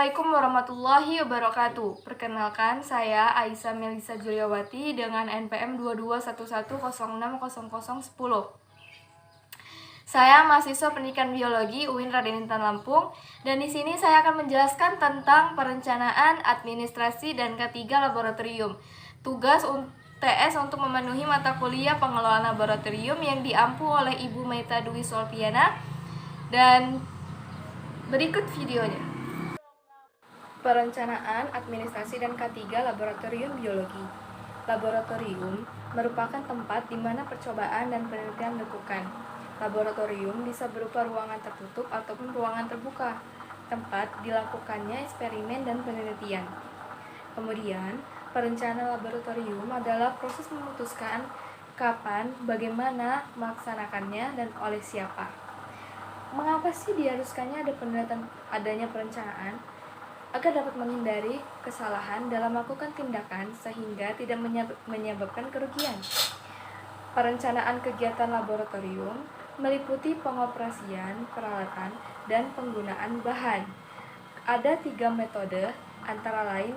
Assalamualaikum warahmatullahi wabarakatuh. Perkenalkan, saya Aisyah Melisa Juliawati dengan NPM 2211060010. Saya mahasiswa Pendidikan Biologi UIN Raden Intan Lampung, dan di sini saya akan menjelaskan tentang perencanaan, administrasi, dan ketiga laboratorium. Tugas TS untuk memenuhi mata kuliah pengelolaan laboratorium yang diampu oleh Ibu Maita Dwi Solviana, dan berikut videonya. Perencanaan, administrasi, dan K3 Laboratorium Biologi. Laboratorium merupakan tempat di mana percobaan dan penelitian dilakukan. Laboratorium bisa berupa ruangan tertutup ataupun ruangan terbuka, tempat dilakukannya eksperimen dan penelitian. Kemudian, perencanaan laboratorium adalah proses memutuskan kapan, bagaimana melaksanakannya, dan oleh siapa. Mengapa sih diharuskannya adanya perencanaan? Agar dapat menghindari kesalahan dalam melakukan tindakan sehingga tidak menyebabkan kerugian. Perencanaan kegiatan laboratorium meliputi pengoperasian peralatan dan penggunaan bahan. Ada 3 metode, antara lain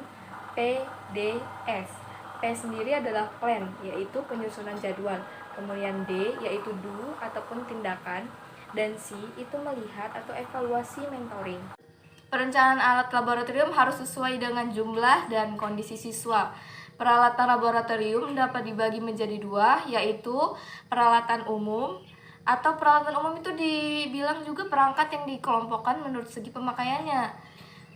PDS. P sendiri adalah plan, yaitu penyusunan jadwal. Kemudian D, yaitu do ataupun tindakan. Dan C, itu melihat atau evaluasi mentoring. Perencanaan alat laboratorium harus sesuai dengan jumlah dan kondisi siswa. Peralatan laboratorium dapat dibagi menjadi 2, yaitu peralatan umum, atau peralatan umum itu dibilang juga perangkat yang dikelompokkan menurut segi pemakaiannya.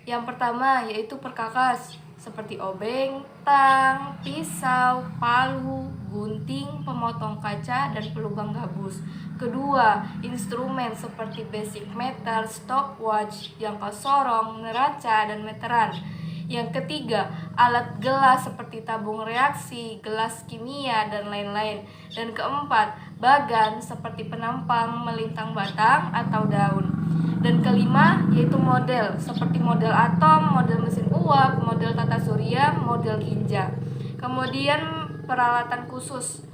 Yang pertama yaitu perkakas, seperti obeng, tang, pisau, palu, gunting, pemotong kaca, dan pelubang gabus. Kedua, instrumen seperti basic meter, stopwatch, jangka sorong, neraca, dan meteran. Yang ketiga, alat gelas seperti tabung reaksi, gelas kimia, dan lain-lain. Dan keempat, bagan seperti penampang, melintang batang, atau daun. Dan kelima, yaitu model, seperti model atom, model mesin uap, model tata surya, model ginja. Kemudian peralatan khusus.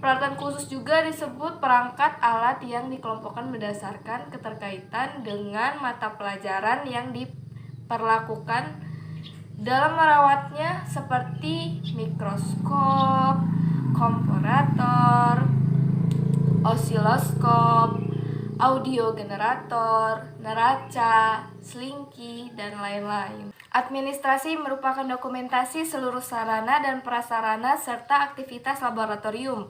Peralatan khusus juga disebut perangkat alat yang dikelompokkan berdasarkan keterkaitan dengan mata pelajaran yang diperlakukan dalam merawatnya, seperti mikroskop, komparator, osiloskop, audio generator, neraca, slinky, dan lain-lain. Administrasi merupakan dokumentasi seluruh sarana dan prasarana serta aktivitas laboratorium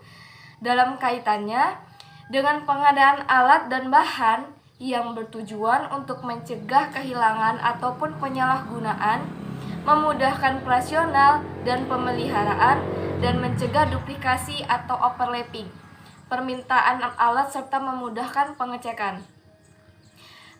dalam kaitannya dengan pengadaan alat dan bahan yang bertujuan untuk mencegah kehilangan ataupun penyalahgunaan, memudahkan operasional dan pemeliharaan, dan mencegah duplikasi atau overlapping permintaan alat serta memudahkan pengecekan.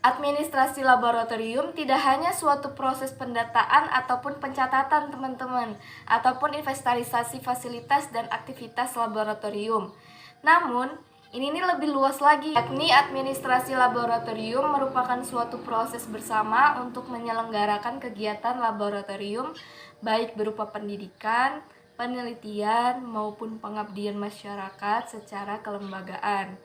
Administrasi laboratorium tidak hanya suatu proses pendataan ataupun pencatatan teman-teman, ataupun inventarisasi fasilitas dan aktivitas laboratorium. Namun, ini lebih luas lagi, yakni administrasi laboratorium merupakan suatu proses bersama untuk menyelenggarakan kegiatan laboratorium, baik berupa pendidikan, penelitian, maupun pengabdian masyarakat secara kelembagaan,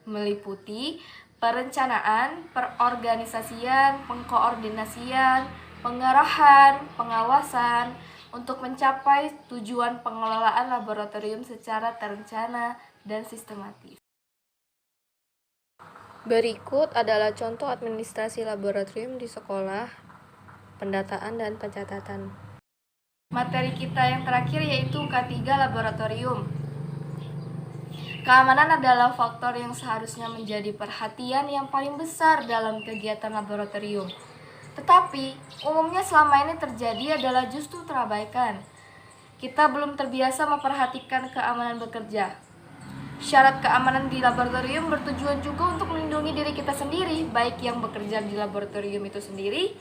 meliputi perencanaan, perorganisasian, pengkoordinasian, pengarahan, pengawasan untuk mencapai tujuan pengelolaan laboratorium secara terencana dan sistematis. Berikut adalah contoh administrasi laboratorium di sekolah, pendataan dan pencatatan. Materi kita yang terakhir yaitu K3 Laboratorium. Keamanan adalah faktor yang seharusnya menjadi perhatian yang paling besar dalam kegiatan laboratorium. Tetapi, umumnya selama ini terjadi adalah justru terabaikan. Kita belum terbiasa memperhatikan keamanan bekerja. Syarat keamanan di laboratorium bertujuan juga untuk melindungi diri kita sendiri, baik yang bekerja di laboratorium itu sendiri,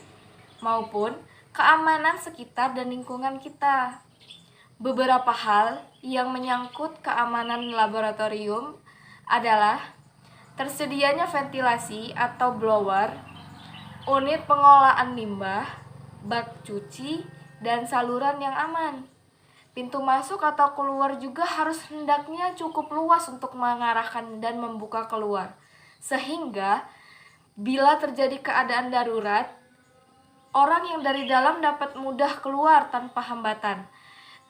maupun keamanan sekitar dan lingkungan kita. Beberapa hal yang menyangkut keamanan laboratorium adalah tersedianya ventilasi atau blower, unit pengolahan limbah, bak cuci, dan saluran yang aman. Pintu masuk atau keluar juga harus hendaknya cukup luas untuk mengarahkan dan membuka keluar, sehingga bila terjadi keadaan darurat, orang yang dari dalam dapat mudah keluar tanpa hambatan,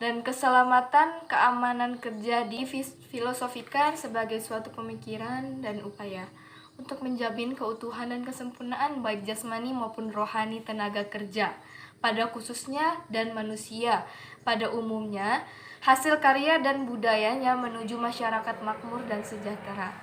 dan keselamatan keamanan kerja difilosofikan sebagai suatu pemikiran dan upaya untuk menjamin keutuhan dan kesempurnaan baik jasmani maupun rohani tenaga kerja pada khususnya dan manusia pada umumnya, hasil karya dan budayanya menuju masyarakat makmur dan sejahtera.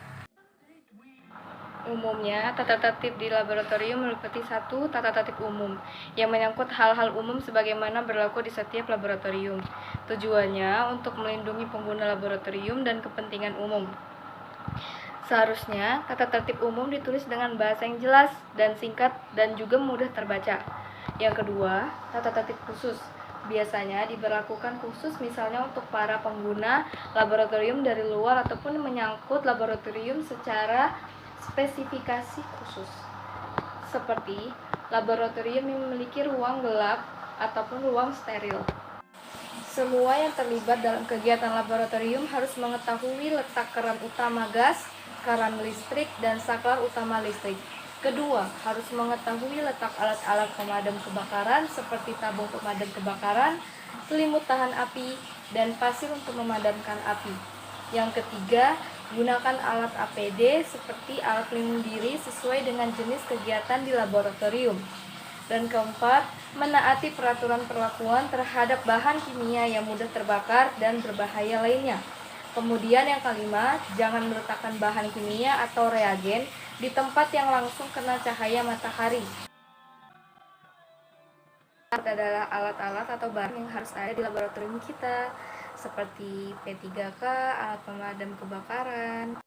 Umumnya, tata tertib di laboratorium meliputi satu tata tertib umum yang menyangkut hal-hal umum sebagaimana berlaku di setiap laboratorium. Tujuannya untuk melindungi pengguna laboratorium dan kepentingan umum. Seharusnya, tata tertib umum ditulis dengan bahasa yang jelas dan singkat dan juga mudah terbaca. Yang kedua, tata tertib khusus. Biasanya diberlakukan khusus misalnya untuk para pengguna laboratorium dari luar ataupun menyangkut laboratorium secara spesifikasi khusus, seperti laboratorium yang memiliki ruang gelap ataupun ruang steril. Semua yang terlibat dalam kegiatan laboratorium harus mengetahui letak keran utama gas, keran listrik, dan saklar utama listrik. Kedua, harus mengetahui letak alat-alat pemadam kebakaran seperti tabung pemadam kebakaran, selimut tahan api, dan pasir untuk memadamkan api. Yang ketiga, gunakan alat APD seperti alat pelindung diri sesuai dengan jenis kegiatan di laboratorium. Dan keempat, menaati peraturan perlakuan terhadap bahan kimia yang mudah terbakar dan berbahaya lainnya. Kemudian yang kelima, jangan meletakkan bahan kimia atau reagen di tempat yang langsung kena cahaya matahari. Adalah alat-alat atau bahan yang harus ada di laboratorium kita, seperti P3K, alat pemadam kebakaran.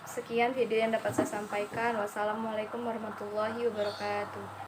Sekian video yang dapat saya sampaikan. Wassalamualaikum warahmatullahi wabarakatuh.